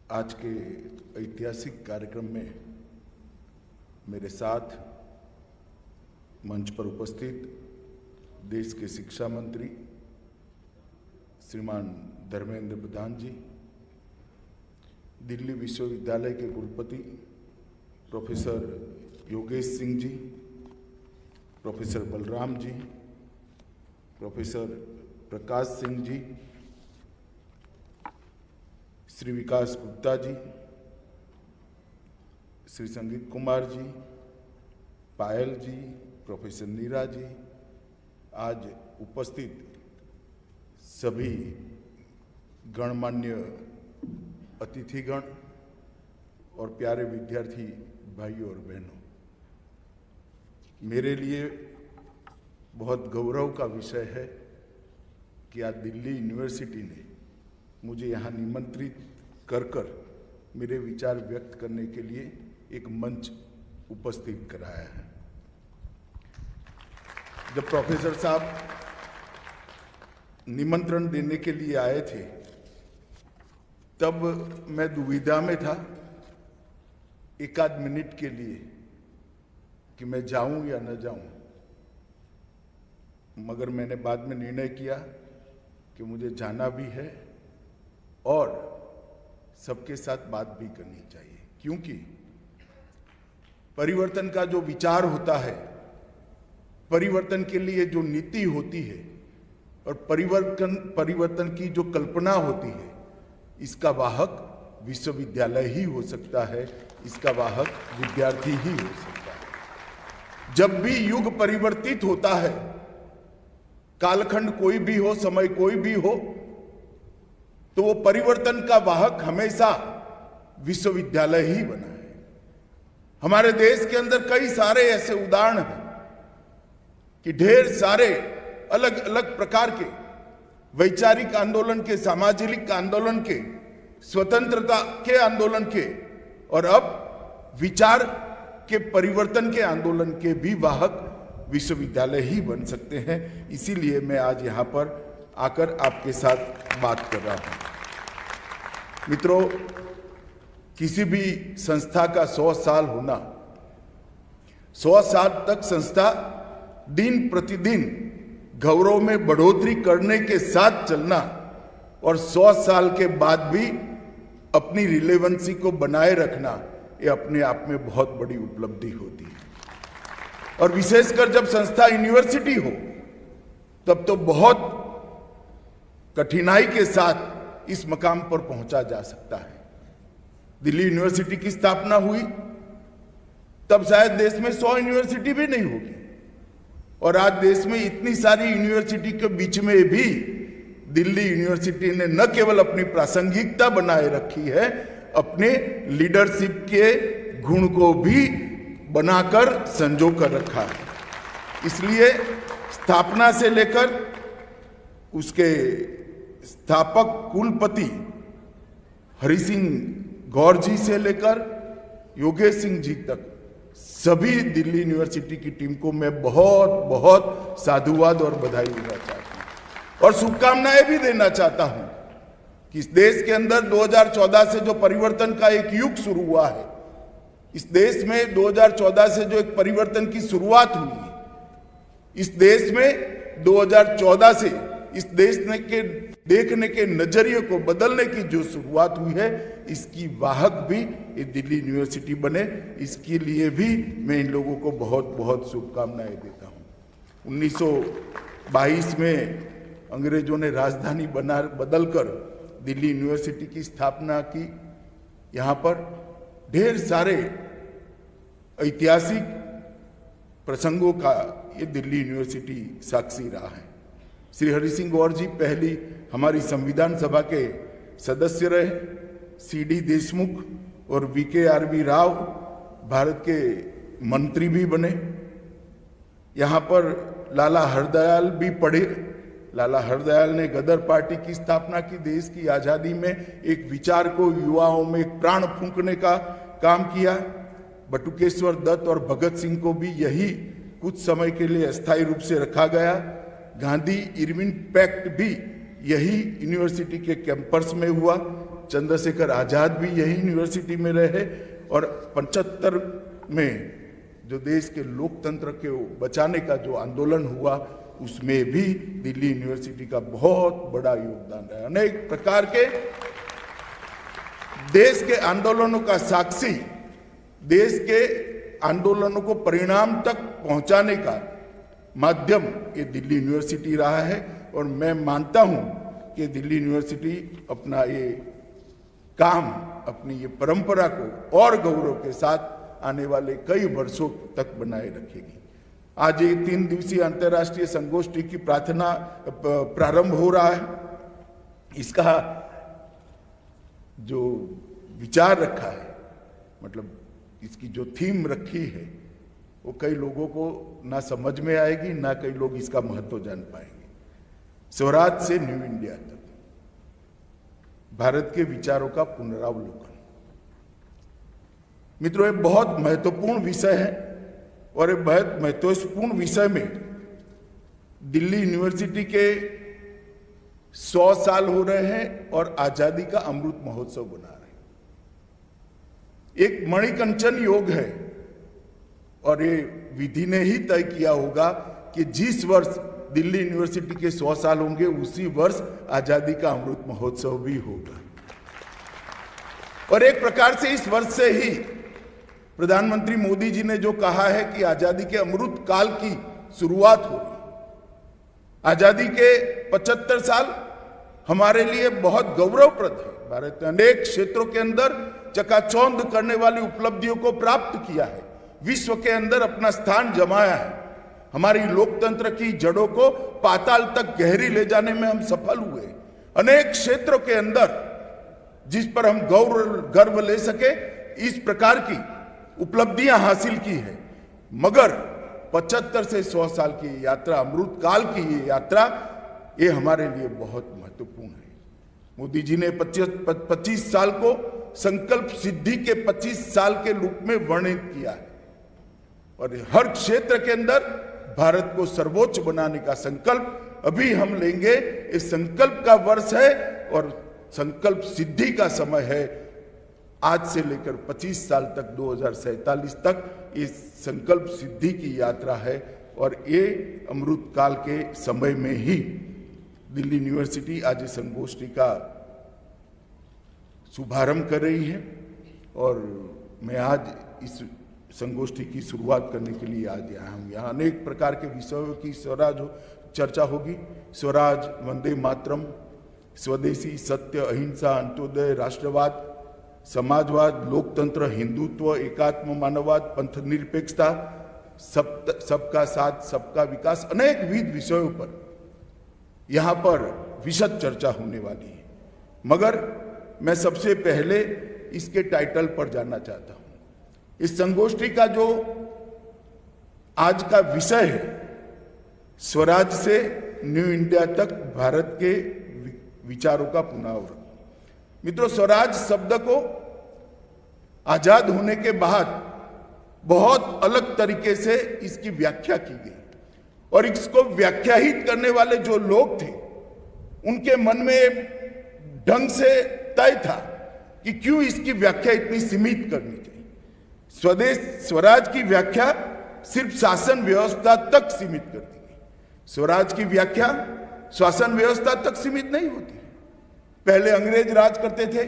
आज के ऐतिहासिक कार्यक्रम में मेरे साथ मंच पर उपस्थित देश के शिक्षा मंत्री श्रीमान धर्मेंद्र प्रधान जी, दिल्ली विश्वविद्यालय के कुलपति professor Yogesh Singh ji, professor Balram ji, professor Prakash Singh ji, Shri विकास गुप्ता जी, श्री संगीत कुमार जी, पायल जी, प्रोफेसर नीरा जी, आज उपस्थित सभी गणमान्य अतिथिगण और प्यारे विद्यार्थी भाइयों और बहनों, मेरे लिए बहुत गौरव का विषय है कि आज दिल्ली यूनिवर्सिटी ने मुझे यहाँ निमंत्रित कर मेरे विचार व्यक्त करने के लिए एक मंच उपस्थित कराया है। जब प्रोफेसर साहब निमंत्रण देने के लिए आए थे तब मैं दुविधा में था एक आध मिनट के लिए कि मैं जाऊं या न जाऊं, मगर मैंने बाद में निर्णय किया कि मुझे जाना भी है और सबके साथ बात भी करनी चाहिए, क्योंकि परिवर्तन का जो विचार होता है, परिवर्तन के लिए जो नीति होती है और परिवर्तन की जो कल्पना होती है, इसका वाहक विश्वविद्यालय ही हो सकता है, इसका वाहक विद्यार्थी ही हो सकता है। जब भी युग परिवर्तित होता है, कालखंड कोई भी हो, समय कोई भी हो, तो वो परिवर्तन का वाहक हमेशा विश्वविद्यालय ही बना है। हमारे देश के अंदर कई सारे ऐसे उदाहरण हैं कि ढेर सारे अलग अलग प्रकार के वैचारिक आंदोलन के, सामाजिक आंदोलन के, स्वतंत्रता के आंदोलन के और अब विचार के परिवर्तन के आंदोलन के भी वाहक विश्वविद्यालय ही बन सकते हैं। इसीलिए मैं आज यहाँ पर आकर आपके साथ बात कर रहा हूं। मित्रों, किसी भी संस्था का 100 साल होना, 100 साल तक संस्था दिन प्रतिदिन गौरव में बढ़ोतरी करने के साथ चलना और 100 साल के बाद भी अपनी रिलेवेंसी को बनाए रखना, ये अपने आप में बहुत बड़ी उपलब्धि होती है। और विशेषकर जब संस्था यूनिवर्सिटी हो तब तो बहुत कठिनाई के साथ इस मकाम पर पहुंचा जा सकता है। दिल्ली यूनिवर्सिटी की स्थापना हुई तब शायद देश में 100 यूनिवर्सिटी भी नहीं होगी, और आज देश में इतनी सारी यूनिवर्सिटी के बीच में भी दिल्ली यूनिवर्सिटी ने न केवल अपनी प्रासंगिकता बनाए रखी है, अपने लीडरशिप के गुण को भी बनाकर संजो कर रखा है। इसलिए स्थापना से लेकर उसके स्थापक कुलपति हरि सिंह गौर जी से लेकर योगेश सिंह जी तक सभी दिल्ली यूनिवर्सिटी की टीम को मैं बहुत बहुत साधुवाद और बधाई देना चाहता हूं और शुभकामनाएं भी देना चाहता हूं कि इस देश के अंदर 2014 से जो परिवर्तन का एक युग शुरू हुआ है, इस देश में 2014 से जो एक परिवर्तन की शुरुआत हुई है, इस देश में 2014 से इस देश के देखने के नजरिए को बदलने की जो शुरुआत हुई है, इसकी वाहक भी ये दिल्ली यूनिवर्सिटी बने, इसके लिए भी मैं इन लोगों को बहुत बहुत शुभकामनाएं देता हूं। 1922 में अंग्रेजों ने राजधानी बदलकर दिल्ली यूनिवर्सिटी की स्थापना की। यहाँ पर ढेर सारे ऐतिहासिक प्रसंगों का ये दिल्ली यूनिवर्सिटी साक्षी रहा है। श्री हरि सिंह गौर जी पहली हमारी संविधान सभा के सदस्य रहे, CD देशमुख और VKRV राव भारत के मंत्री भी बने। यहाँ पर लाला हरदयाल भी पढ़े। लाला हरदयाल ने गदर पार्टी की स्थापना की, देश की आज़ादी में एक विचार को युवाओं में एक प्राण फूंकने का काम किया। बटुकेश्वर दत्त और भगत सिंह को भी यही कुछ समय के लिए अस्थायी रूप से रखा गया। गांधी इरविन पैक्ट भी यही यूनिवर्सिटी के कैंपस में हुआ। चंद्रशेखर आजाद भी यही यूनिवर्सिटी में रहे और 75 में जो देश के लोकतंत्र के बचाने का जो आंदोलन हुआ उसमें भी दिल्ली यूनिवर्सिटी का बहुत बड़ा योगदान रहा। अनेक प्रकार के देश के आंदोलनों का साक्षी, देश के आंदोलनों को परिणाम तक पहुंचाने का माध्यम ये दिल्ली यूनिवर्सिटी रहा है। और मैं मानता हूं कि दिल्ली यूनिवर्सिटी अपना ये काम, अपनी ये परंपरा को और गौरव के साथ आने वाले कई वर्षों तक बनाए रखेगी। आज ये 3 दिवसीय अंतर्राष्ट्रीय संगोष्ठी की प्रारंभ हो रहा है। इसका जो विचार रखा है, मतलब इसकी जो थीम रखी है, वो कई लोगों को ना समझ में आएगी, ना कई लोग इसका महत्व जान पाएंगे। स्वराज से न्यू इंडिया तक भारत के विचारों का पुनरावलोकन। मित्रों, ये बहुत महत्वपूर्ण विषय है और ये बहुत महत्वपूर्ण विषय में दिल्ली यूनिवर्सिटी के 100 साल हो रहे हैं और आजादी का अमृत महोत्सव बना रहे हैं। एक मणिकंचन योग है और ये विधि ने ही तय किया होगा कि जिस वर्ष दिल्ली यूनिवर्सिटी के 100 साल होंगे उसी वर्ष आजादी का अमृत महोत्सव भी होगा। और एक प्रकार से इस वर्ष से ही प्रधानमंत्री मोदी जी ने जो कहा है कि आजादी के अमृत काल की शुरुआत हो। आजादी के 75 साल हमारे लिए बहुत गौरवप्रद है। भारत ने अनेक क्षेत्रों के अंदर चकाचौंध करने वाली उपलब्धियों को प्राप्त किया है, विश्व के अंदर अपना स्थान जमाया है। हमारी लोकतंत्र की जड़ों को पाताल तक गहरी ले जाने में हम सफल हुए। अनेक क्षेत्रों के अंदर जिस पर हम गर्व ले सके, इस प्रकार की उपलब्धियां हासिल की है। मगर 75 से 100 साल की यात्रा, अमृत काल की ये यात्रा, ये हमारे लिए बहुत महत्वपूर्ण है। मोदी जी ने 25 साल को संकल्प सिद्धि के 25 साल के रूप में वर्णित किया है और हर क्षेत्र के अंदर भारत को सर्वोच्च बनाने का संकल्प अभी हम लेंगे। इस संकल्प का वर्ष है और संकल्प सिद्धि का समय है। आज से लेकर 25 साल तक 2047 तक इस संकल्प सिद्धि की यात्रा है और ये अमृत काल के समय में ही दिल्ली यूनिवर्सिटी आज इस संगोष्ठी का शुभारंभ कर रही है। और मैं आज इस संगोष्ठी की शुरुआत करने के लिए आज आया हूँ। यहाँ अनेक प्रकार के विषयों की स्वराज चर्चा होगी। स्वराज, वंदे मातरम, स्वदेशी, सत्य, अहिंसा, अंत्योदय, राष्ट्रवाद, समाजवाद, लोकतंत्र, हिंदुत्व, एकात्म मानववाद, पंथ निरपेक्षता, सबका साथ सबका विकास, अनेक विविध विषयों पर यहाँ पर विशद चर्चा होने वाली है। मगर मैं सबसे पहले इसके टाइटल पर जानना चाहता हूँ। इस संगोष्ठी का जो आज का विषय है, स्वराज से न्यू इंडिया तक भारत के विचारों का पुनरावलोकन। मित्रों, स्वराज शब्द को आजाद होने के बाद बहुत अलग तरीके से इसकी व्याख्या की गई और इसको व्याख्याहित करने वाले जो लोग थे उनके मन में ढंग से तय था कि क्यों इसकी व्याख्या इतनी सीमित करनी चाहिए। स्वराज की व्याख्या सिर्फ शासन व्यवस्था तक सीमित कर दी गई। स्वराज की व्याख्या शासन व्यवस्था तक सीमित नहीं होती। पहले अंग्रेज राज करते थे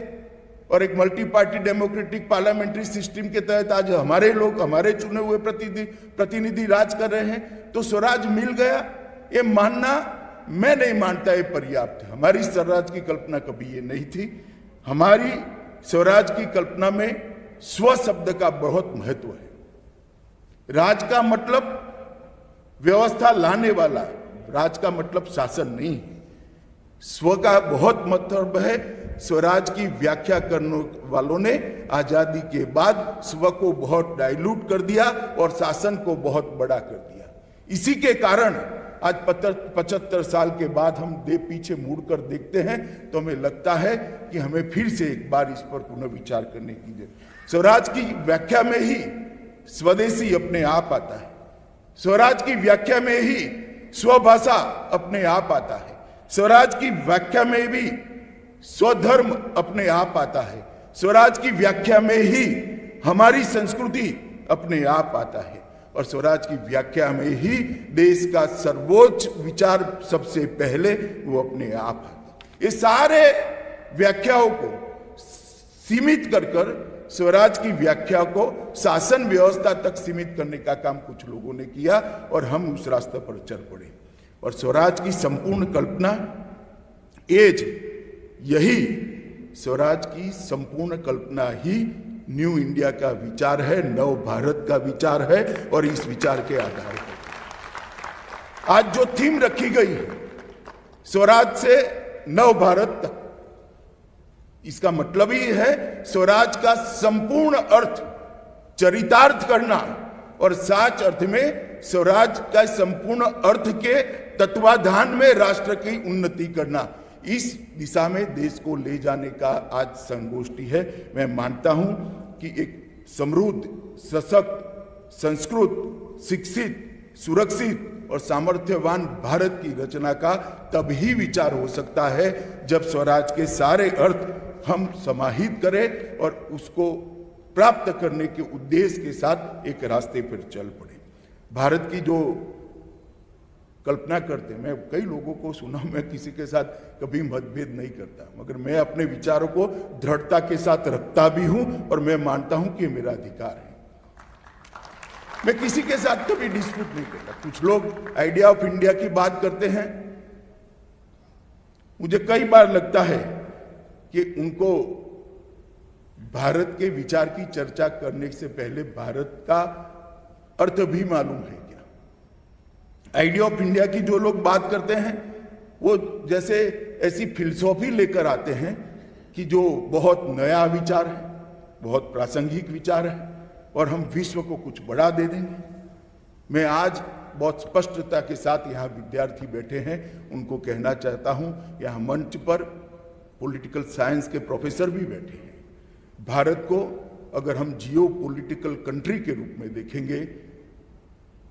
और एक multi party democratic parliamentary system के तहत आज हमारे लोग, हमारे चुने हुए प्रतिनिधि राज कर रहे हैं। तो स्वराज मिल गया, ये मानना मैं नहीं मानता ये पर्याप्त है। हमारी स्वराज की कल्पना कभी ये नहीं थी। हमारी स्वराज की कल्पना में स्व शब्द का बहुत महत्व है। राज का मतलब व्यवस्था लाने वाला, राज का मतलब शासन नहीं है। स्व का बहुत मतलब है। स्वराज की व्याख्या करने वालों ने आजादी के बाद स्व को बहुत डाइल्यूट कर दिया और शासन को बहुत बड़ा कर दिया। इसी के कारण आज 75 साल के बाद हम पीछे मुड़कर देखते हैं तो हमें लगता है कि हमें फिर से एक बार इस पर पुनः विचार करने की जरूरत। स्वराज की व्याख्या में ही स्वदेशी अपने आप आता है। स्वराज की व्याख्या में ही स्वभाषा अपने आप आता है। स्वराज की व्याख्या में भी स्वधर्म अपने आप आता है। स्वराज की व्याख्या में ही हमारी संस्कृति अपने आप आता है और स्वराज की व्याख्या में ही देश का सर्वोच्च विचार सबसे पहले वो अपने आप आता है। ये सारे व्याख्याओं को सीमित कर स्वराज की व्याख्या को शासन व्यवस्था तक सीमित करने का काम कुछ लोगों ने किया और हम उस रास्ते पर चल पड़े। और स्वराज की संपूर्ण कल्पना यही स्वराज की संपूर्ण कल्पना ही न्यू इंडिया का विचार है, नव भारत का विचार है और इस विचार के आधार पर आज जो थीम रखी गई है स्वराज से नव भारत तक, इसका मतलब ही है स्वराज का संपूर्ण अर्थ चरितार्थ करना और साच अर्थ में स्वराज का संपूर्ण अर्थ के तत्वाधान में राष्ट्र की उन्नति करना। इस दिशा में देश को ले जाने का आज संगोष्ठी है। मैं मानता हूं कि एक समृद्ध, सशक्त, संस्कृत, शिक्षित, सुरक्षित और सामर्थ्यवान भारत की रचना का तभी विचार हो सकता है जब स्वराज के सारे अर्थ हम समाहित करें और उसको प्राप्त करने के उद्देश्य के साथ एक रास्ते पर चल पड़े। भारत की जो कल्पना करते, मैं कई लोगों को सुना, मैं किसी के साथ कभी मतभेद नहीं करता, मगर मैं अपने विचारों को दृढ़ता के साथ रखता भी हूं और मैं मानता हूं कि ये मेरा अधिकार है। मैं किसी के साथ कभी डिस्प्यूट नहीं करता। कुछ लोग आइडिया ऑफ इंडिया की बात करते हैं, मुझे कई बार लगता है कि उनको भारत के विचार की चर्चा करने से पहले भारत का अर्थ भी मालूम है क्या। आइडिया ऑफ इंडिया की जो लोग बात करते हैं वो जैसे ऐसी फिलसॉफी लेकर आते हैं कि जो बहुत नया विचार है, बहुत प्रासंगिक विचार है और हम विश्व को कुछ बड़ा दे देंगे। मैं आज बहुत स्पष्टता के साथ यहाँ विद्यार्थी बैठे हैं, उनको कहना चाहता हूँ, यहाँ मंच पर पॉलिटिकल साइंस के प्रोफेसर भी बैठे हैं। भारत को अगर हम जियो पॉलिटिकल कंट्री के रूप में देखेंगे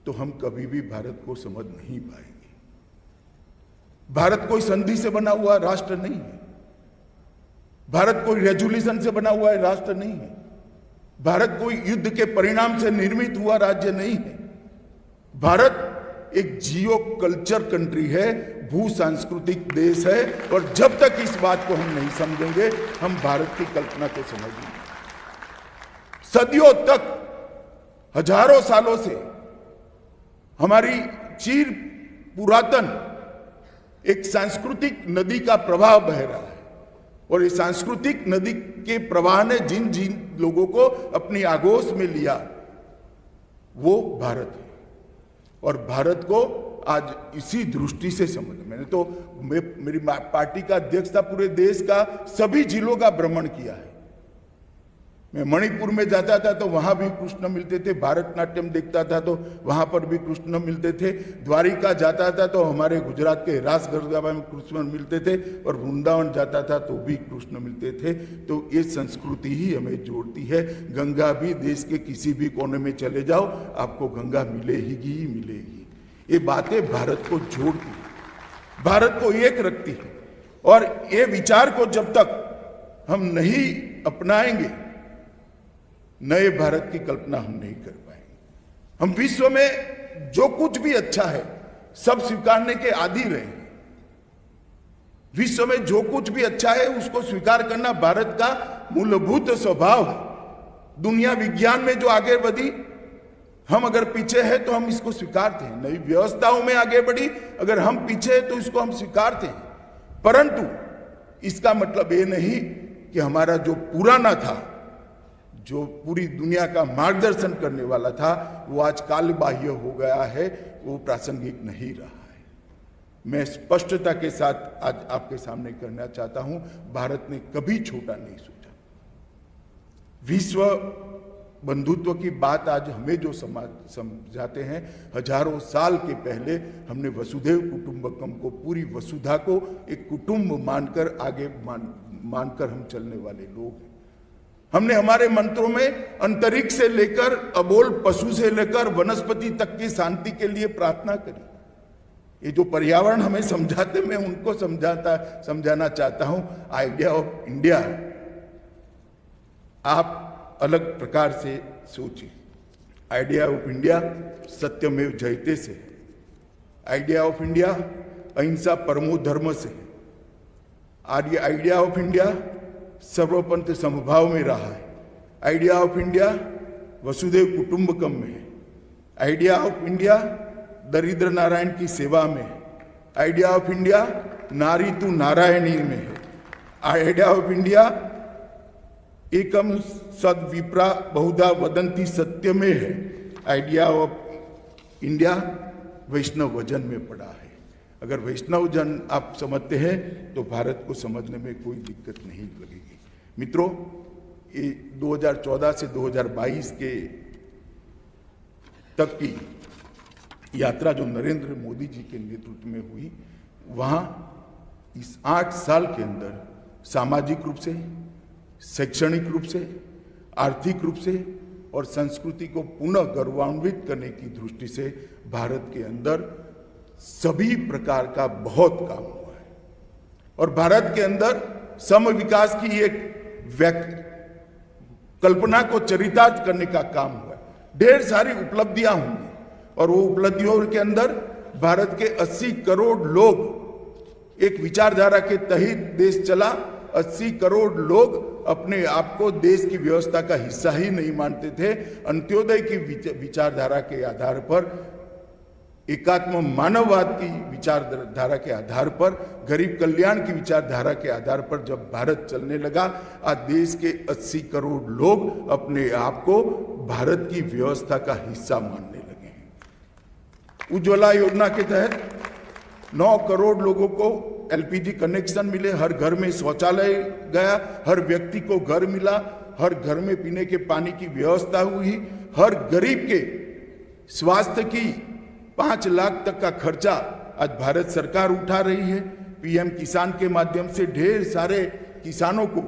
तो हम कभी भी भारत को समझ नहीं पाएंगे। भारत कोई संधि से बना हुआ राष्ट्र नहीं है, भारत कोई रेजोल्यूशन से बना हुआ राष्ट्र नहीं है, भारत कोई युद्ध के परिणाम से निर्मित हुआ राज्य नहीं है। भारत एक जियो कल्चर कंट्री है, भू सांस्कृतिक देश है और जब तक इस बात को हम नहीं समझेंगे हम भारत की कल्पना को समझेंगे। सदियों तक, हजारों सालों से हमारी चिर पुरातन एक सांस्कृतिक नदी का प्रवाह बह रहा है और इस सांस्कृतिक नदी के प्रवाह ने जिन जिन लोगों को अपनी आगोश में लिया वो भारत है और भारत को आज इसी दृष्टि से समझ, मेरी पार्टी का अध्यक्ष था, पूरे देश का सभी जिलों का भ्रमण किया है। मैं मणिपुर में जाता था तो वहां भी कृष्ण मिलते थे, भारतनाट्यम देखता था तो वहां पर भी कृष्ण मिलते थे, द्वारिका जाता था तो हमारे गुजरात के रास गरबा में कृष्ण मिलते थे और वृंदावन जाता था तो भी कृष्ण मिलते थे। तो ये संस्कृति ही हमें जोड़ती है। गंगा भी देश के किसी भी कोने में चले जाओ आपको गंगा मिलेगी ही मिलेगी। ये बातें भारत को जोड़ती है, भारत को एक रखती है और ये विचार को जब तक हम नहीं अपनाएंगे नए भारत की कल्पना हम नहीं कर पाएंगे। हम विश्व में जो कुछ भी अच्छा है सब स्वीकारने के आदी रहे हैं। विश्व में जो कुछ भी अच्छा है उसको स्वीकार करना भारत का मूलभूत स्वभाव है। दुनिया विज्ञान में जो आगे बढ़ी, हम अगर पीछे हैं तो हम इसको स्वीकारते हैं। नई व्यवस्थाओं में आगे बढ़ी, अगर हम पीछे हैं तो इसको हम स्वीकारते हैं। परंतु इसका मतलब ये नहीं कि हमारा जो पुराना था, जो पूरी दुनिया का मार्गदर्शन करने वाला था, वो आज कालबाह्य हो गया है, वो प्रासंगिक नहीं रहा है। मैं स्पष्टता के साथ आज आपके सामने करना चाहता हूं, भारत ने कभी छोटा नहीं सोचा। विश्व बंधुत्व की बात आज हमें जो समझाते हैं, हजारों साल के पहले हमने वसुधैव कुटुंबकम को, पूरी वसुधा को एक कुटुंब मानकर आगे मानकर हम चलने वाले लोग हैं। हमने हमारे मंत्रों में अंतरिक्ष से लेकर अबोल पशु से लेकर वनस्पति तक की शांति के लिए प्रार्थना करी। ये जो पर्यावरण हमें समझाते, मैं उनको समझाना चाहता हूं। आइडिया ऑफ इंडिया आप अलग प्रकार से सोचिए। आइडिया ऑफ इंडिया सत्यमेव जयते से है। आइडिया ऑफ इंडिया अहिंसा परमो धर्म से है। आइडिया ऑफ इंडिया सर्वपंथ समभाव में रहा है। आइडिया ऑफ इंडिया वसुदेव कुटुंबकम में है। आइडिया ऑफ इंडिया दरिद्र नारायण की सेवा में है। आइडिया ऑफ इंडिया नारी तू नारायणी में है। आइडिया ऑफ इंडिया एकम सद विप्रा बहुधा वदंती सत्य में है। आइडिया ऑफ इंडिया वैष्णव वजन में पड़ा है। अगर वैष्णव जन आप समझते हैं तो भारत को समझने में कोई दिक्कत नहीं लगेगी। मित्रों, ये 2014 से 2022 के तक की यात्रा जो नरेंद्र मोदी जी के नेतृत्व में हुई, वहां इस 8 साल के अंदर सामाजिक रूप से, शैक्षणिक रूप से, आर्थिक रूप से और संस्कृति को पुनः गौरवान्वित करने की दृष्टि से भारत के अंदर सभी प्रकार का बहुत काम हुआ है। और भारत के अंदर सम विकास की एक कल्पना को चरितार्थ करने का काम हुआ है। ढेर सारी उपलब्धियां हुई और वो उपलब्धियों के अंदर भारत के 80 करोड़ लोग एक विचारधारा के तहत देश चला। 80 करोड़ लोग अपने आप को देश की व्यवस्था का हिस्सा ही नहीं मानते थे। अंत्योदय की विचारधारा के आधार पर, एकात्म मानववाद की विचारधारा के आधार पर, गरीब कल्याण की विचारधारा के आधार पर जब भारत चलने लगा, आज देश के 80 करोड़ लोग अपने आप को भारत की व्यवस्था का हिस्सा मानने लगे हैं। उज्ज्वला योजना के तहत 9 करोड़ लोगों को एलपीजी कनेक्शन मिले, हर घर में शौचालय गया, हर व्यक्ति को घर मिला, हर घर में पीने के पानी की व्यवस्था हुई, हर गरीब के स्वास्थ्य की 5 लाख तक का खर्चा आज भारत सरकार उठा रही है। पीएम किसान के माध्यम से ढेर सारे किसानों को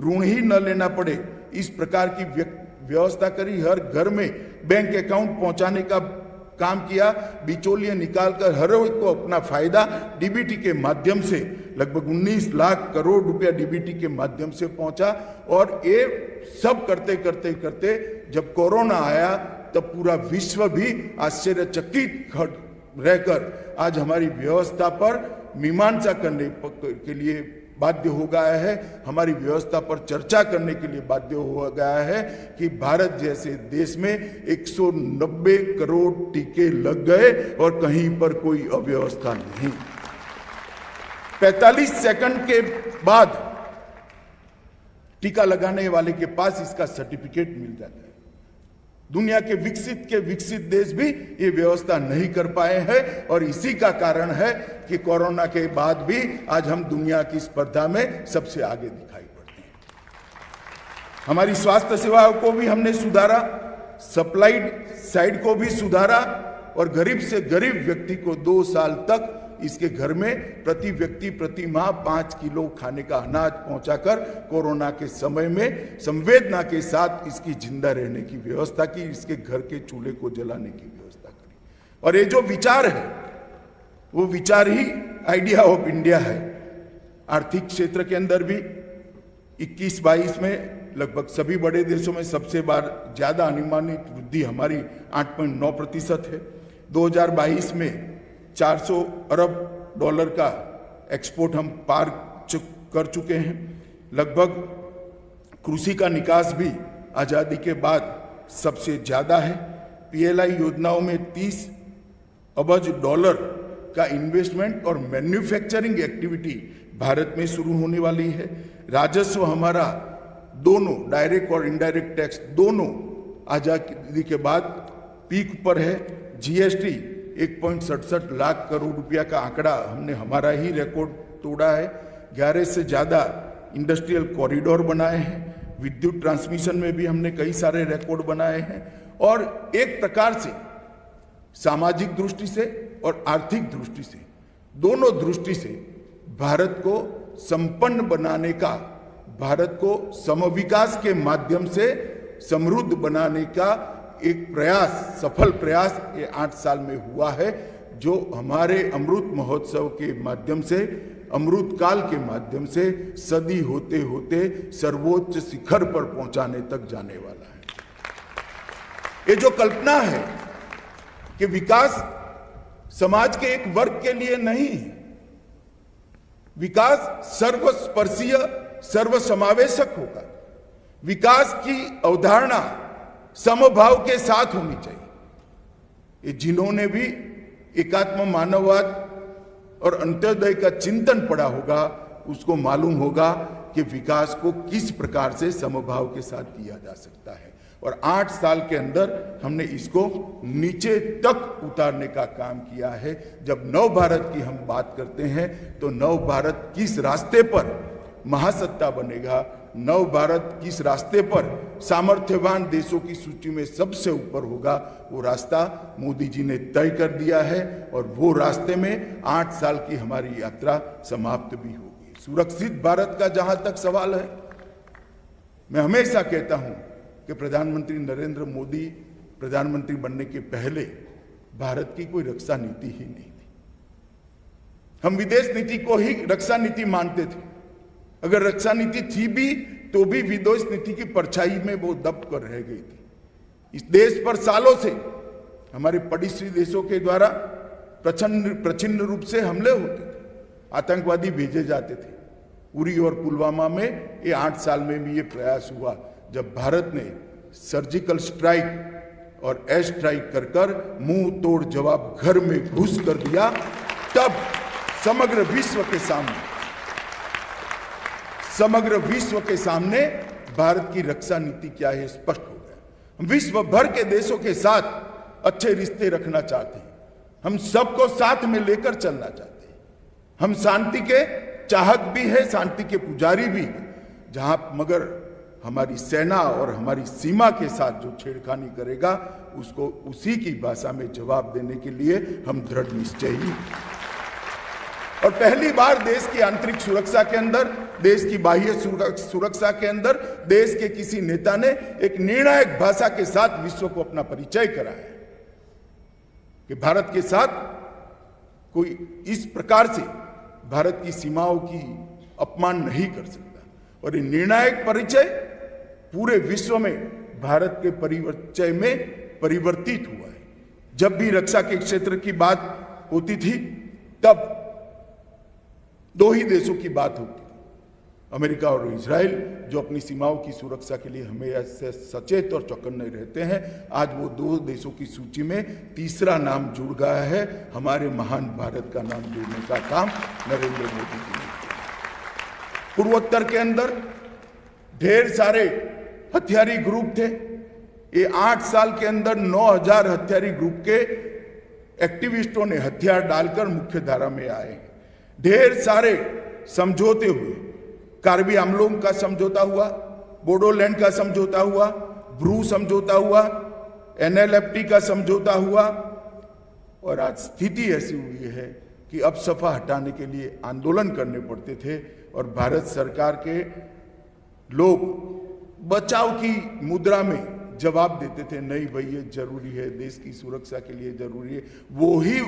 ऋण ही न लेना पड़े, इस प्रकार की व्यवस्था करी। हर घर में बैंक अकाउंट पहुंचाने का काम किया, बिचौलिए निकालकर हर एक को अपना फायदा डीबीटी के माध्यम से लगभग 19 लाख करोड़ रुपया डीबीटी के माध्यम से पहुंचा। और ये सब करते करते करते जब कोरोना आया तब पूरा विश्व भी आश्चर्यचकित रहकर आज हमारी व्यवस्था पर मीमांसा करने के लिए बाध्य हो गया है, हमारी व्यवस्था पर चर्चा करने के लिए बाध्य हो गया है कि भारत जैसे देश में 190 करोड़ टीके लग गए और कहीं पर कोई अव्यवस्था नहीं। 45 सेकंड के बाद टीका लगाने वाले के पास इसका सर्टिफिकेट मिल जाता है। दुनिया के विकसित देश भी ये व्यवस्था नहीं कर पाए हैं और इसी का कारण है कि कोरोना के बाद भी आज हम दुनिया की स्पर्धा में सबसे आगे दिखाई पड़ते हैं। हमारी स्वास्थ्य सेवाओं को भी हमने सुधारा, सप्लाइड साइड को भी सुधारा और गरीब से गरीब व्यक्ति को 2 साल तक इसके घर में प्रति व्यक्ति प्रति माह 5 किलो खाने का अनाज पहुंचाकर कोरोना के समय में संवेदना के साथ इसकी जिंदा रहने की व्यवस्था की, इसके घर के चूल्हे को जलाने की व्यवस्था करी। और ये जो विचार है वो विचार ही आइडिया ऑफ इंडिया है। आर्थिक क्षेत्र के अंदर भी 21-22 में लगभग सभी बड़े देशों में सबसे ज्यादा अनुमानित वृद्धि हमारी 8.9% है। 2022 में 400 अरब डॉलर का एक्सपोर्ट हम पार कर चुके हैं। लगभग कृषि का निकास भी आज़ादी के बाद सबसे ज़्यादा है। पीएलआई योजनाओं में 30 अरब डॉलर का इन्वेस्टमेंट और मैन्युफैक्चरिंग एक्टिविटी भारत में शुरू होने वाली है। राजस्व हमारा दोनों डायरेक्ट और इनडायरेक्ट टैक्स दोनों आज़ादी के बाद पीक पर है। जीएसटी 1.67 लाख करोड़ रुपया का आंकड़ा हमने हमारा ही रिकॉर्ड तोड़ा है। 11 से ज़्यादा इंडस्ट्रियल कॉरिडोर बनाए हैं। विद्युत ट्रांसमिशन में भी हमने कई सारे रिकॉर्ड बनाए हैं। और एक प्रकार से सामाजिक दृष्टि से और आर्थिक दृष्टि से, दोनों दृष्टि से भारत को संपन्न बनाने का, भारत को समविकास के माध्यम से समृद्ध बनाने का एक प्रयास, सफल प्रयास ये 8 साल में हुआ है। जो हमारे अमृत महोत्सव के माध्यम से, अमृत काल के माध्यम से सदी होते होते सर्वोच्च शिखर पर पहुंचाने तक जाने वाला है। ये जो कल्पना है कि विकास समाज के एक वर्ग के लिए नहीं है, विकास सर्वस्पर्शीय, सर्वसमावेशक होगा। विकास की अवधारणा समभाव के साथ होनी चाहिए। ये जिन्होंने भी एकात्म मानववाद और अंत्योदय का चिंतन पढ़ा होगा, उसको मालूम होगा कि विकास को किस प्रकार से समभाव के साथ किया जा सकता है। और 8 साल के अंदर हमने इसको नीचे तक उतारने का काम किया है। जब नव भारत की हम बात करते हैं तो नव भारत किस रास्ते पर महासत्ता बनेगा, नव भारत किस रास्ते पर सामर्थ्यवान देशों की सूची में सबसे ऊपर होगा, वो रास्ता मोदी जी ने तय कर दिया है। और वो रास्ते में 8 साल की हमारी यात्रा समाप्त भी होगी। सुरक्षित भारत का जहां तक सवाल है, मैं हमेशा कहता हूं कि प्रधानमंत्री नरेंद्र मोदी प्रधानमंत्री बनने के पहले भारत की कोई रक्षा नीति ही नहीं थी। हम विदेश नीति को ही रक्षा नीति मानते थे। अगर रक्षा नीति थी भी तो भी विदेश नीति की परछाई में वो दब कर रह गई थी। इस देश पर सालों से हमारे पड़ोसी देशों के द्वारा प्रच्छन्न रूप से हमले होते थे, आतंकवादी भेजे जाते थे। उरी और पुलवामा में ये 8 साल में भी ये प्रयास हुआ। जब भारत ने सर्जिकल स्ट्राइक और एयर स्ट्राइक कर मुंह तोड़ जवाब घर में घुस कर दिया, तब समग्र विश्व के सामने भारत की रक्षा नीति क्या है स्पष्ट हो गया। हम विश्व भर के देशों के साथ अच्छे रिश्ते रखना चाहते हैं, हम सबको साथ में लेकर चलना चाहते हैं। हम शांति के चाहक भी है, शांति के पुजारी भी हैं। जहां मगर हमारी सेना और हमारी सीमा के साथ जो छेड़खानी करेगा, उसको उसी की भाषा में जवाब देने के लिए हम दृढ़ निश्चयी। और पहली बार देश की आंतरिक सुरक्षा के अंदर, देश की बाह्य सुरक्षा के अंदर देश के किसी नेता ने एक निर्णायक भाषा के साथ विश्व को अपना परिचय कराया कि भारत के साथ कोई इस प्रकार से भारत की सीमाओं की अपमान नहीं कर सकता। और ये निर्णायक परिचय पूरे विश्व में भारत के परिचय में परिवर्तित हुआ है। जब भी रक्षा के क्षेत्र की बात होती थी तब 2 ही देशों की बात होती थी, अमेरिका और इजराइल, जो अपनी सीमाओं की सुरक्षा के लिए हमेशा सचेत और चौकन्ने रहते हैं। आज वो 2 देशों की सूची में तीसरा नाम जुड़ गया है। हमारे महान भारत का नाम जुड़ने का काम नरेंद्र मोदी जी ने किया। पूर्वोत्तर के अंदर ढेर सारे हथियारी ग्रुप थे। ये 8 साल के अंदर 9000 हथियारी ग्रुप के एक्टिविस्टों ने हथियार डालकर मुख्य धारा में आए। ढेर सारे समझौते हुए, कार्बी आंगलोंग का समझौता हुआ, बोडोलैंड का समझौता हुआ, ब्रू समझौता हुआ, NLFT का समझौता हुआ। और आज स्थिति ऐसी हुई है कि अब सफा हटाने के लिए आंदोलन करने पड़ते थे और भारत सरकार के लोग बचाव की मुद्रा में जवाब देते थे, नहीं भाई ये जरूरी है, देश की सुरक्षा के लिए जरूरी है। वो ही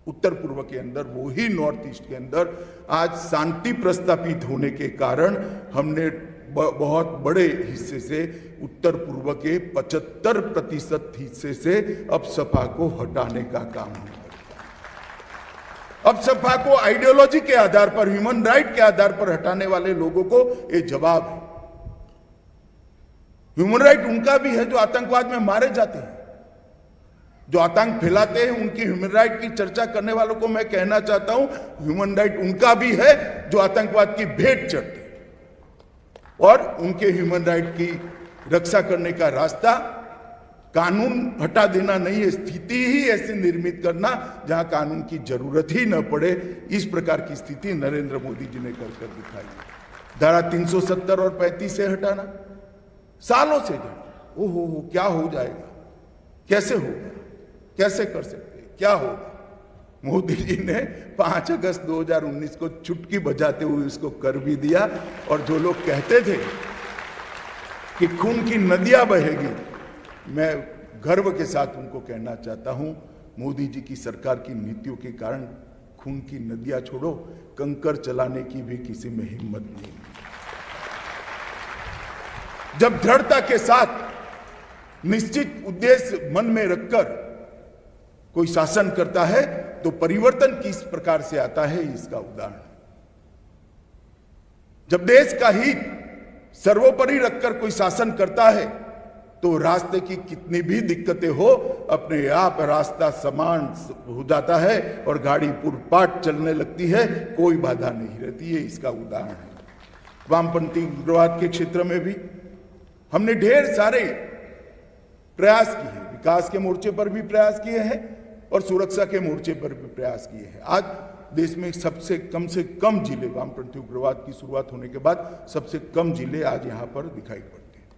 उत्तर पूर्व के अंदर, वो ही नॉर्थ ईस्ट के अंदर आज शांति प्रस्तापित होने के कारण हमने बहुत बड़े हिस्से से, उत्तर पूर्व के 75% हिस्से से अब सपा को हटाने का काम है। अब सपा को आइडियोलॉजी के आधार पर, ह्यूमन राइट के आधार पर हटाने वाले लोगों को ये जवाब है। ह्यूमन राइट उनका भी है जो आतंकवाद में मारे जाते हैं, जो आतंक फैलाते हैं। उनकी ह्यूमन राइट की चर्चा करने वालों को मैं कहना चाहता हूं, ह्यूमन राइट उनका भी है जो आतंकवाद की भेंट चढ़ते हैं। और उनके ह्यूमन राइट की रक्षा करने का रास्ता कानून हटा देना नहीं है, स्थिति ही ऐसी निर्मित करना जहां कानून की जरूरत ही न पड़े। इस प्रकार की स्थिति नरेंद्र मोदी जी ने कर दिखाई। धारा 370 और 35 से हटाना सालों से ओहो क्या हो जाएगा, कैसे होगा, कैसे कर सकते, क्या होगा। मोदी जी ने 5 अगस्त 2019 को चुटकी बजाते हुए इसको कर भी दिया। और जो लोग कहते थे कि खून की नदियां बहेगी, मैं गर्व के साथ उनको कहना चाहता हूं, मोदी जी की सरकार की नीतियों के कारण खून की नदियां छोड़ो, कंकर चलाने की भी किसी में हिम्मत नहीं। जब दृढ़ता के साथ निश्चित उद्देश्य मन में रखकर कोई शासन करता है तो परिवर्तन किस प्रकार से आता है, इसका उदाहरण। जब देश का हित सर्वोपरि रखकर कोई शासन करता है तो रास्ते की कितनी भी दिक्कतें हो, अपने आप रास्ता समान हो जाता है और गाड़ी पूर्वपाट चलने लगती है, कोई बाधा नहीं रहती है। इसका उदाहरण है। वामपंथी उग्रवाद के क्षेत्र में भी हमने ढेर सारे प्रयास किए हैं। विकास के मोर्चे पर भी प्रयास किए हैं और सुरक्षा के मोर्चे पर भी प्रयास किए हैं। आज देश में सबसे कम जिले, वामपंथी उग्रवाद की शुरुआत होने के बाद सबसे कम जिले आज यहां पर दिखाई पड़ते हैं।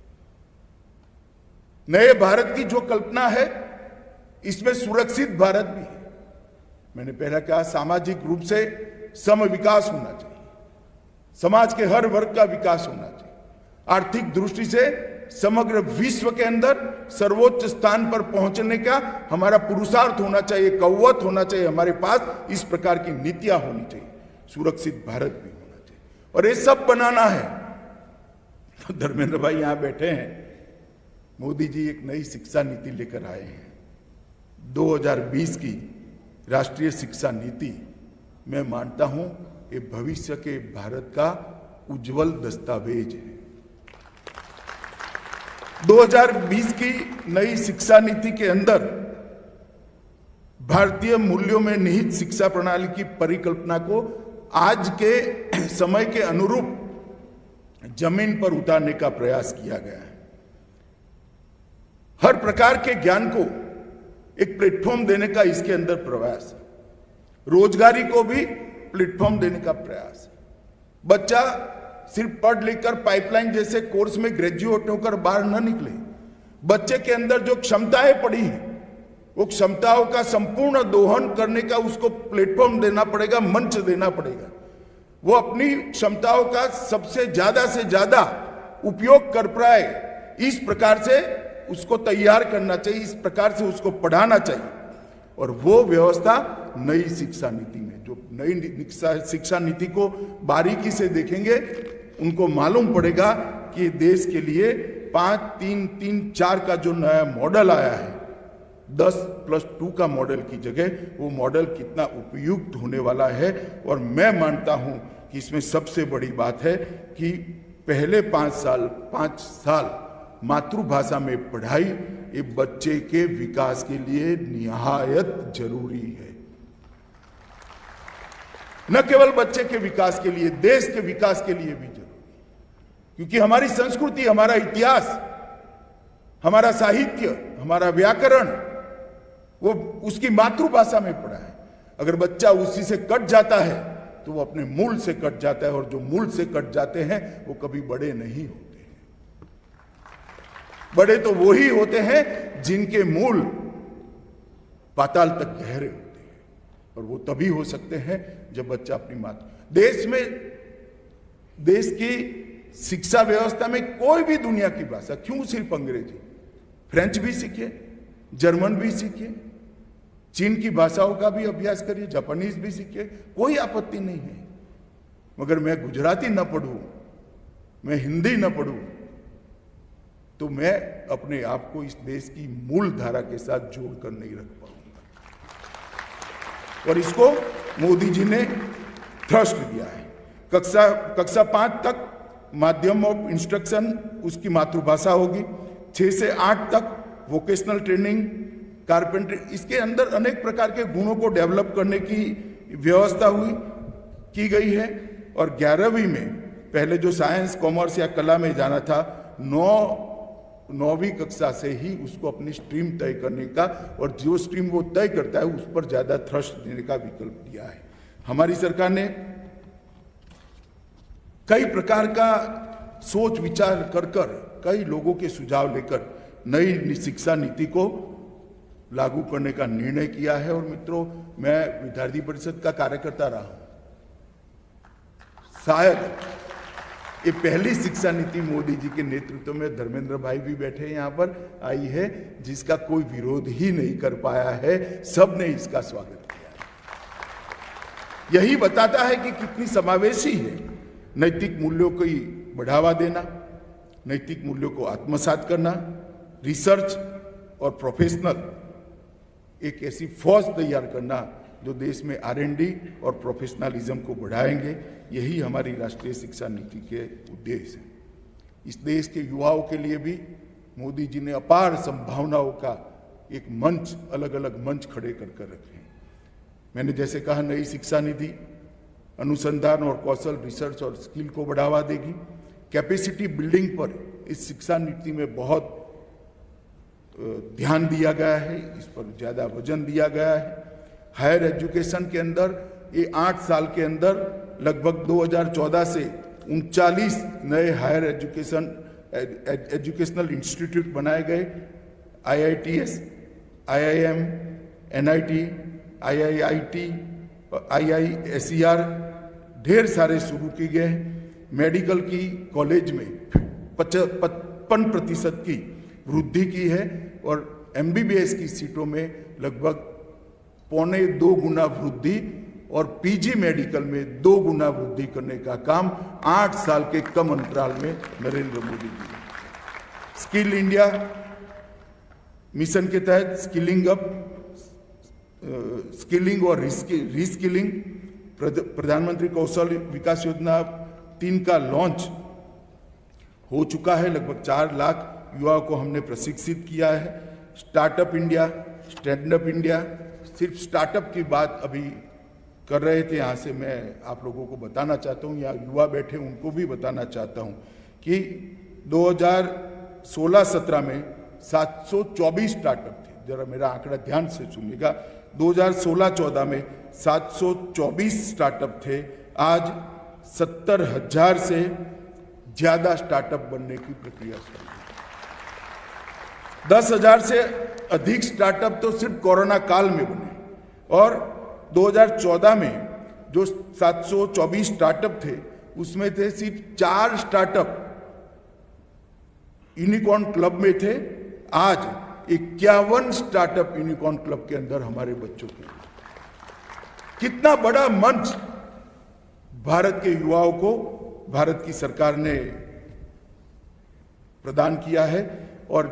नए भारत की जो कल्पना है, इसमें सुरक्षित भारत भी है। मैंने पहले कहा, सामाजिक रूप से सम विकास होना चाहिए, समाज के हर वर्ग का विकास होना चाहिए, आर्थिक दृष्टि से समग्र विश्व के अंदर सर्वोच्च स्थान पर पहुंचने का हमारा पुरुषार्थ होना चाहिए, कौवत होना चाहिए हमारे पास। इस प्रकार की नीतियां होनी चाहिए, सुरक्षित भारत भी होना चाहिए, और ये सब बनाना है। तो धर्मेंद्र भाई यहां बैठे हैं, मोदी जी एक नई शिक्षा नीति लेकर आए हैं, 2020 की राष्ट्रीय शिक्षा नीति। मैं मानता हूं ये भविष्य के भारत का उज्जवल दस्तावेज है। 2020 की नई शिक्षा नीति के अंदर भारतीय मूल्यों में निहित शिक्षा प्रणाली की परिकल्पना को आज के समय के अनुरूप जमीन पर उतारने का प्रयास किया गया है। हर प्रकार के ज्ञान को एक प्लेटफॉर्म देने का इसके अंदर प्रयास है। रोजगारी को भी प्लेटफॉर्म देने का प्रयास है। बच्चा सिर्फ पढ़ लिख कर पाइपलाइन जैसे कोर्स में ग्रेजुएट होकर बाहर न निकले। बच्चे के अंदर जो क्षमताएं पड़ी हैं, वो क्षमताओं का संपूर्ण दोहन करने का उसको प्लेटफॉर्म देना पड़ेगा, मंच देना पड़ेगा। वो अपनी क्षमताओं का सबसे ज्यादा से ज्यादा उपयोग कर पाए, इस प्रकार से उसको तैयार करना चाहिए, इस प्रकार से उसको पढ़ाना चाहिए। और वो व्यवस्था नई शिक्षा नीति में, जो नई शिक्षा नीति को बारीकी से देखेंगे उनको मालूम पड़ेगा कि देश के लिए 5-3-3-4 का जो नया मॉडल आया है, 10+2 का मॉडल की जगह वो मॉडल कितना उपयुक्त होने वाला है। और मैं मानता हूं कि इसमें सबसे बड़ी बात है कि पहले 5 साल मातृभाषा में पढ़ाई ये बच्चे के विकास के लिए निहायत जरूरी है। न केवल बच्चे के विकास के लिए, देश के विकास के लिए भी जरूरी है। क्योंकि हमारी संस्कृति, हमारा इतिहास, हमारा साहित्य, हमारा व्याकरण वो उसकी मातृभाषा में पढ़ा है। अगर बच्चा उसी से कट जाता है तो वो अपने मूल से कट जाता है, और जो मूल से कट जाते हैं वो कभी बड़े नहीं होते। बड़े तो वो ही होते हैं जिनके मूल पाताल तक गहरे होते हैं, और वो तभी हो सकते हैं जब बच्चा अपनी देश की शिक्षा व्यवस्था में कोई भी दुनिया की भाषा, क्यों सिर्फ अंग्रेजी, फ्रेंच भी सीखिए, जर्मन भी सीखिए, चीन की भाषाओं का भी अभ्यास करिए, जापानीज भी सीखिए, कोई आपत्ति नहीं है। मगर मैं गुजराती न पढ़ूं, मैं हिंदी न पढ़ूं, तो मैं अपने आप को इस देश की मूल धारा के साथ जोड़कर नहीं रख पाऊंगा। और इसको मोदी जी ने थ्रस्ट दिया है। कक्षा 5 तक माध्यम ऑफ इंस्ट्रक्शन उसकी मातृभाषा होगी, 6 से 8 तक वोकेशनल ट्रेनिंग, कारपेंटर, इसके अंदर अनेक प्रकार के गुणों को डेवलप करने की व्यवस्था की गई है। और 11वीं में पहले जो साइंस, कॉमर्स या कला में जाना था, 9वीं कक्षा से ही उसको अपनी स्ट्रीम तय करने का, और जो स्ट्रीम वो तय करता है उस पर ज्यादा थ्रस्ट देने का विकल्प दिया है। हमारी सरकार ने कई प्रकार का सोच विचार कर कई लोगों के सुझाव लेकर नई शिक्षा नीति को लागू करने का निर्णय किया है। और मित्रों, मैं विद्यार्थी परिषद का कार्यकर्ता रहा हूं। शायद ये पहली शिक्षा नीति मोदी जी के नेतृत्व में, धर्मेंद्र भाई भी बैठे यहाँ पर, आई है, जिसका कोई विरोध ही नहीं कर पाया है, सबने इसका स्वागत किया है। यही बताता है कि कितनी समावेशी है। नैतिक मूल्यों को बढ़ावा देना, नैतिक मूल्यों को आत्मसात करना, रिसर्च और प्रोफेशनल एक ऐसी फौज तैयार करना जो देश में R&D और प्रोफेशनलिज्म को बढ़ाएंगे, यही हमारी राष्ट्रीय शिक्षा नीति के उद्देश्य है। इस देश के युवाओं के लिए भी मोदी जी ने अपार संभावनाओं का एक मंच, अलग अलग मंच खड़े कर रखे हैं। मैंने जैसे कहा, नई शिक्षा नीति अनुसंधान और कौशल, रिसर्च और स्किल को बढ़ावा देगी। कैपेसिटी बिल्डिंग पर इस शिक्षा नीति में बहुत ध्यान दिया गया है, इस पर ज्यादा वजन दिया गया है। हायर एजुकेशन के अंदर ये 8 साल के अंदर लगभग 2014 से 39 नए हायर एजुकेशनल इंस्टीट्यूट बनाए गए। IITS, IIM, NIT, IIIT, IISER ढेर सारे शुरू किए गए हैं। मेडिकल की कॉलेज में 55% की वृद्धि की है और MBBS की सीटों में लगभग 1.25 गुना वृद्धि और PG मेडिकल में 2 गुना वृद्धि करने का काम 8 साल के कम अंतराल में नरेंद्र मोदी जी ने। स्किल इंडिया मिशन के तहत स्किलिंग और रीस्किलिंग, प्रधानमंत्री कौशल विकास योजना 3 का लॉन्च हो चुका है। लगभग 4 लाख युवाओं को हमने प्रशिक्षित किया है। Startup India, stand up India, सिर्फ स्टार्टअप की बात अभी कर रहे थे, यहाँ से मैं आप लोगों को बताना चाहता हूँ, या युवा बैठे उनको भी बताना चाहता हूँ कि 2016-17 में 724 स्टार्टअप थे। जरा मेरा आंकड़ा ध्यान से सुनिएगा, 2016-14 में 724 स्टार्टअप थे। आज 70,000 से ज्यादा स्टार्टअप बनने की प्रक्रिया चल रही है। 10,000 से अधिक स्टार्टअप तो सिर्फ कोरोना काल में बने और 2014 में जो 724 स्टार्टअप थे उसमें थे सिर्फ 4 स्टार्टअप यूनिकॉर्न क्लब में थे। आज 51 स्टार्टअप यूनिकॉर्न क्लब के अंदर हमारे बच्चों के। कितना बड़ा मंच भारत के युवाओं को भारत की सरकार ने प्रदान किया है और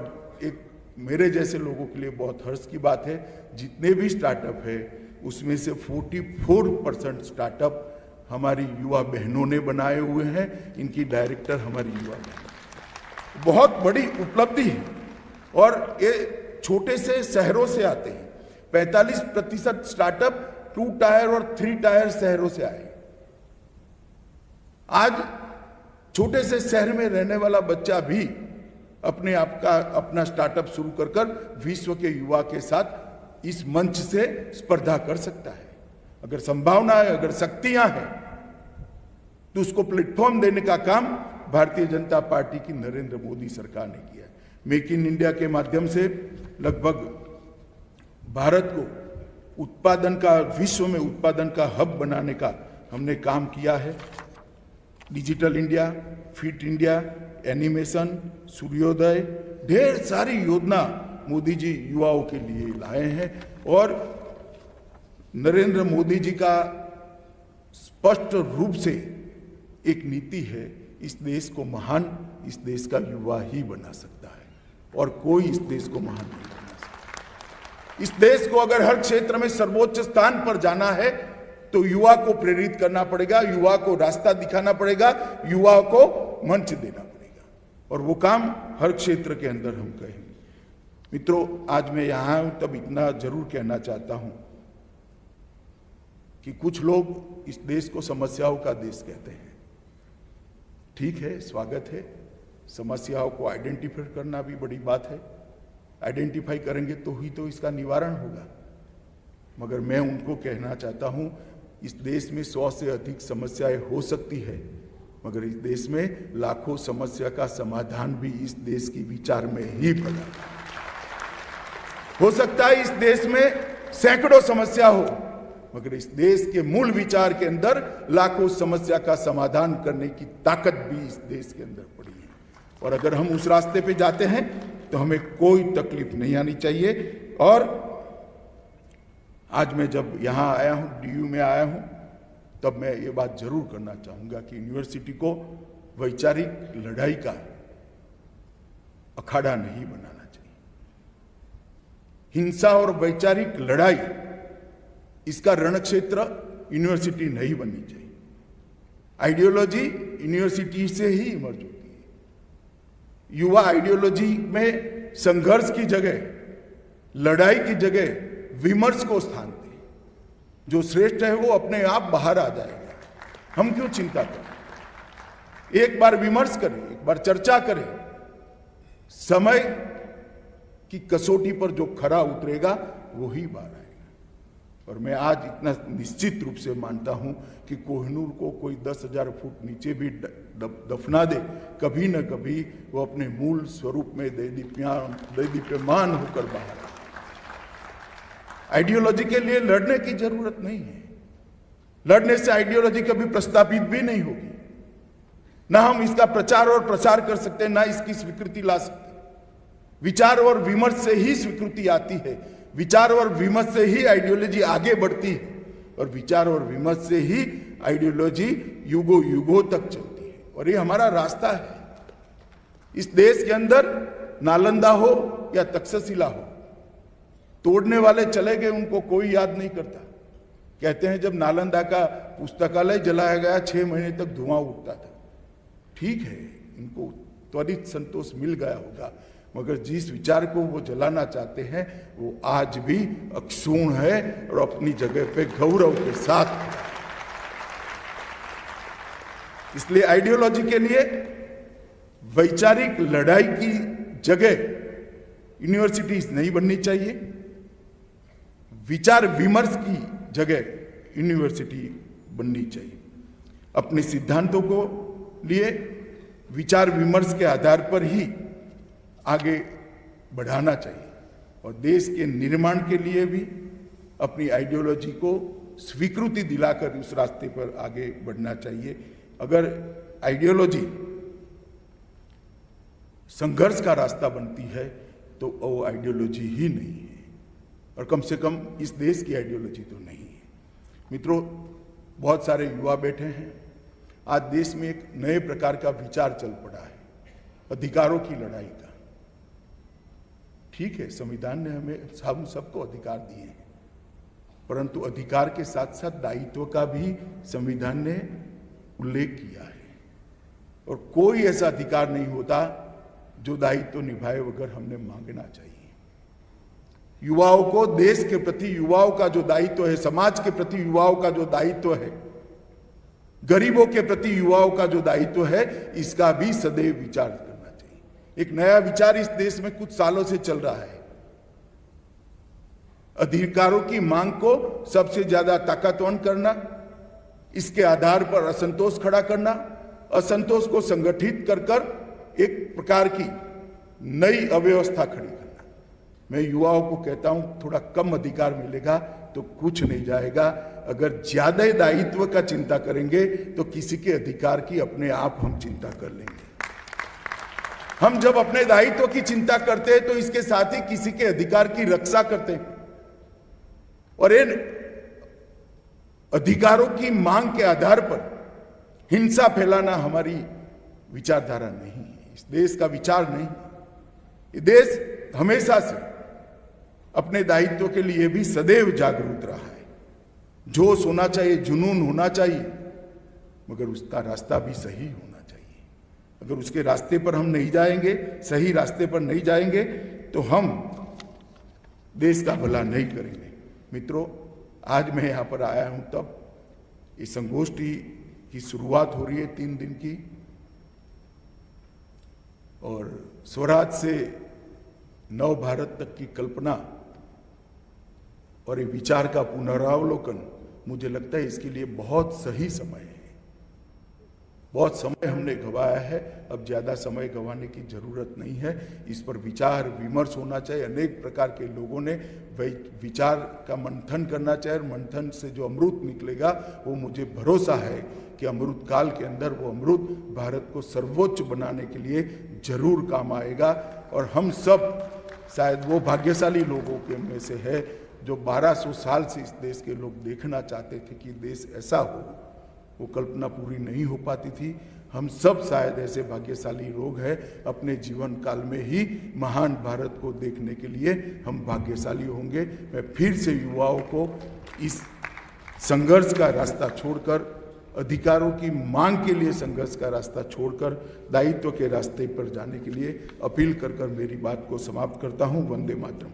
एक मेरे जैसे लोगों के लिए बहुत हर्ष की बात है, जितने भी स्टार्टअप है उसमें से 44% स्टार्टअप हमारी युवा बहनों ने बनाए हुए हैं। इनकी डायरेक्टर हमारी युवा बहन, बहुत बड़ी उपलब्धि है और ये छोटे से शहरों से आते हैं। 45% स्टार्टअप 2 टायर और 3 टायर शहरों से आए। आज छोटे से शहर में रहने वाला बच्चा भी अपने आप का अपना स्टार्टअप शुरू कर विश्व के युवा के साथ इस मंच से स्पर्धा कर सकता है। अगर संभावना है, अगर शक्तियां हैं, तो उसको प्लेटफॉर्म देने का काम भारतीय जनता पार्टी की नरेंद्र मोदी सरकार ने किया है। मेक इन इंडिया के माध्यम से लगभग भारत को उत्पादन का, विश्व में उत्पादन का हब बनाने का हमने काम किया है। Digital India, fit India, animation, सूर्योदय, ढेर सारी योजना मोदी जी युवाओं के लिए लाए हैं और नरेंद्र मोदी जी का स्पष्ट रूप से एक नीति है, इस देश को महान इस देश का युवा ही बना सकता है और कोई इस देश को महान नहीं बना सकता। इस देश को अगर हर क्षेत्र में सर्वोच्च स्थान पर जाना है तो युवा को प्रेरित करना पड़ेगा, युवा को रास्ता दिखाना पड़ेगा, युवा को मंच देना पड़ेगा और वो काम हर क्षेत्र के अंदर हम करेंगे। मित्रों, आज मैं यहां हूं तब इतना जरूर कहना चाहता हूं कि कुछ लोग इस देश को समस्याओं का देश कहते हैं। ठीक है, स्वागत है, समस्याओं को आइडेंटिफाई करना भी बड़ी बात है। आइडेंटिफाई करेंगे तो ही तो इसका निवारण होगा। मगर मैं उनको कहना चाहता हूं, इस देश में 100 से अधिक समस्याएं हो सकती है, मगर इस देश में लाखों समस्या का समाधान भी इस देश की विचार में ही पड़ा हो सकता है। इस देश में सैकड़ों समस्या हो, मगर इस देश के मूल विचार के अंदर लाखों समस्या का समाधान करने की ताकत भी इस देश के अंदर पड़ी है। और अगर हम उस रास्ते पे जाते हैं तो हमें कोई तकलीफ नहीं आनी चाहिए। और आज मैं जब यहाँ आया हूँ, DU में आया हूँ, तब मैं ये बात जरूर करना चाहूँगा कि यूनिवर्सिटी को वैचारिक लड़ाई का अखाड़ा नहीं बनाना चाहिए। हिंसा और वैचारिक लड़ाई, इसका रणक्षेत्र यूनिवर्सिटी नहीं बननी चाहिए। आइडियोलॉजी यूनिवर्सिटी से ही इमर्ज होती है। युवा आइडियोलॉजी में संघर्ष की जगह, लड़ाई की जगह विमर्श को स्थान दें। जो श्रेष्ठ है वो अपने आप बाहर आ जाएगा। हम क्यों चिंता करें? एक बार विमर्श करें, एक बार चर्चा करें। समय की कसौटी पर जो खरा उतरेगा वो ही बाहर आएगा। और मैं आज इतना निश्चित रूप से मानता हूं कि कोहिनूर को कोई 10,000 फुट नीचे भी दफना दे, कभी न कभी वो अपने मूल स्वरूप में दैदीप्यमान होकर बाहर आए। आइडियोलॉजी के लिए लड़ने की जरूरत नहीं है। लड़ने से आइडियोलॉजी कभी प्रस्तावित भी नहीं होगी। ना हम इसका प्रचार और प्रसार कर सकते, ना इसकी स्वीकृति ला सकते। विचार और विमर्श से ही स्वीकृति आती है, विचार और विमर्श से ही आइडियोलॉजी आगे बढ़ती है, और विचार और विमर्श से ही आइडियोलॉजी युगों युगों तक चलती है। और ये हमारा रास्ता है। इस देश के अंदर नालंदा हो या तक्षशिला हो, तोड़ने वाले चले गए, उनको कोई याद नहीं करता। कहते हैं जब नालंदा का पुस्तकालय जलाया गया 6 महीने तक धुआं उठता था। ठीक है, इनको त्वरित संतोष मिल गया होगा, मगर जिस विचार को वो जलाना चाहते हैं वो आज भी अक्षुण्ण है और अपनी जगह पे गौरव के साथ। इसलिए आइडियोलॉजी के लिए वैचारिक लड़ाई की जगह यूनिवर्सिटीज नहीं बननी चाहिए। विचार विमर्श की जगह यूनिवर्सिटी बननी चाहिए। अपने सिद्धांतों को लिए विचार विमर्श के आधार पर ही आगे बढ़ाना चाहिए, और देश के निर्माण के लिए भी अपनी आइडियोलॉजी को स्वीकृति दिलाकर उस रास्ते पर आगे बढ़ना चाहिए। अगर आइडियोलॉजी संघर्ष का रास्ता बनती है तो वो आइडियोलॉजी ही नहीं है, और कम से कम इस देश की आइडियोलॉजी तो नहीं है। मित्रों, बहुत सारे युवा बैठे हैं। आज देश में एक नए प्रकार का विचार चल पड़ा है, अधिकारों की लड़ाई का। ठीक है, संविधान ने हमें हम सबको अधिकार दिए हैं, परंतु अधिकार के साथ साथ दायित्व का भी संविधान ने उल्लेख किया है। और कोई ऐसा अधिकार नहीं होता जो दायित्व निभाए बगैर हमने मांगना चाहिए। युवाओं को देश के प्रति युवाओं का जो दायित्व है, समाज के प्रति युवाओं का जो दायित्व है, गरीबों के प्रति युवाओं का जो दायित्व है, इसका भी सदैव विचार करना चाहिए। एक नया विचार इस देश में कुछ सालों से चल रहा है। अधिकारों की मांग को सबसे ज्यादा ताकतवर करना, इसके आधार पर असंतोष खड़ा करना, असंतोष को संगठित कर कर एक प्रकार की नई अव्यवस्था खड़ी करना। मैं युवाओं को कहता हूं, थोड़ा कम अधिकार मिलेगा तो कुछ नहीं जाएगा। अगर ज्यादा दायित्व का चिंता करेंगे तो किसी के अधिकार की अपने आप हम चिंता कर लेंगे। हम जब अपने दायित्व की चिंता करते हैं तो इसके साथ ही किसी के अधिकार की रक्षा करते हैं, और इन अधिकारों की मांग के आधार पर हिंसा फैलाना हमारी विचारधारा नहीं है, इस देश का विचार नहीं। ये देश हमेशा से अपने दायित्व के लिए भी सदैव जागरूक रहा है। जोश होना चाहिए, जुनून होना चाहिए, मगर उसका रास्ता भी सही होना चाहिए। अगर उसके रास्ते पर हम नहीं जाएंगे, सही रास्ते पर नहीं जाएंगे, तो हम देश का भला नहीं करेंगे। मित्रों, आज मैं यहाँ पर आया हूँ तब इस संगोष्ठी की शुरुआत हो रही है 3 दिन की, और स्वराज से नव भारत तक की कल्पना और ये विचार का पुनरावलोकन, मुझे लगता है इसके लिए बहुत सही समय है। बहुत समय हमने गंवाया है, अब ज़्यादा समय गंवाने की जरूरत नहीं है। इस पर विचार विमर्श होना चाहिए। अनेक प्रकार के लोगों ने विचार का मंथन करना चाहिए और मंथन से जो अमृत निकलेगा वो मुझे भरोसा है कि अमृत काल के अंदर वो अमृत भारत को सर्वोच्च बनाने के लिए जरूर काम आएगा। और हम सब शायद वो भाग्यशाली लोगों के में से है जो 1200 साल से इस देश के लोग देखना चाहते थे कि देश ऐसा हो, वो कल्पना पूरी नहीं हो पाती थी। हम सब शायद ऐसे भाग्यशाली लोग हैं, अपने जीवन काल में ही महान भारत को देखने के लिए हम भाग्यशाली होंगे। मैं फिर से युवाओं को इस संघर्ष का रास्ता छोड़कर, अधिकारों की मांग के लिए संघर्ष का रास्ता छोड़कर दायित्व के रास्ते पर जाने के लिए अपील कर मेरी बात को समाप्त करता हूं। वंदे मातरम।